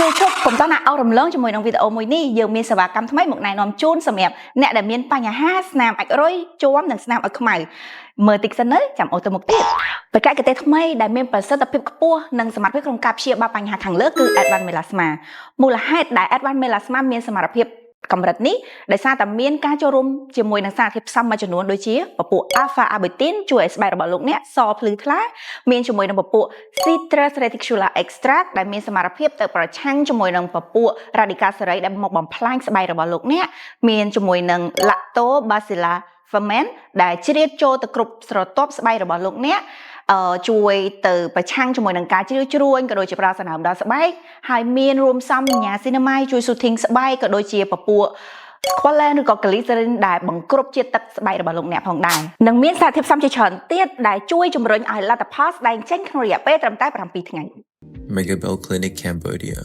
ជួយឈប់កុំតោះណាអោរំលងជាមួយនឹងវីដេអូមួយនេះយើងមានសេវាកម្មថ្មីមកណែនាំជូនសម្រាប់អ្នកដែលមានបញ្ហាស្នាមអាចរុយជាំនិងស្នាមឲ្យខ្មៅមើលតិចសិនទៅចាំអូសទៅមុខទៀតបច្ចេកទេសថ្មីដែលមានប្រសិទ្ធភាពខ្ពស់និងសមត្ថភាពក្នុងការព្យាបាលបញ្ហាខាងលើគឺ Advanced Melasma មូលហេតុដែល Advanced Melasma មានសមត្ថភាពកម្រិតនេះដោយសារតែមានការចូលរួមជាមួយនឹងសារធាតុផ្សំមួយចំនួនដូចជាពពួក Alpha Arbutin ជួយឲ្យស្បែករបស់លោកអ្នកសភ្លឺថ្លាមានជាមួយនឹងពពួក Citrus Reticular Extract ដែលមានសមត្ថភាពទៅប្រឆាំងជាមួយនឹងពពួក Radical សេរីដែលមកបំផ្លាញស្បែករបស់លោកអ្នកមានជាមួយនឹង Lactobacillus ferment ដែលជ្រៀតចូលទៅគ្រប់ស្រទាប់ស្បែករបស់លោកអ្នកជួយទៅប្រឆាំងជាមួយនឹងការជ្រៀវជ្រួញក៏ដូចជាផ្ដល់សំណើមដល់ស្បែកហើយមានរួមផ្សំញ៉ាស៊ីណាម៉ៃជួយ soothing ស្បែកក៏ដូចជាពពួក Squalane ឬក៏ Glycerin ដែលបង្គ្រប់ជាតិទឹកស្បែករបស់លោកអ្នកផងដែរនិងមានសារធាតុផ្សំជាច្រើនទៀតដែលជួយជំរុញឲ្យលទ្ធផលស្បែកចេញក្នុងរយៈពេលត្រឹមតែ7ថ្ងៃ Megabell Clinic Cambodia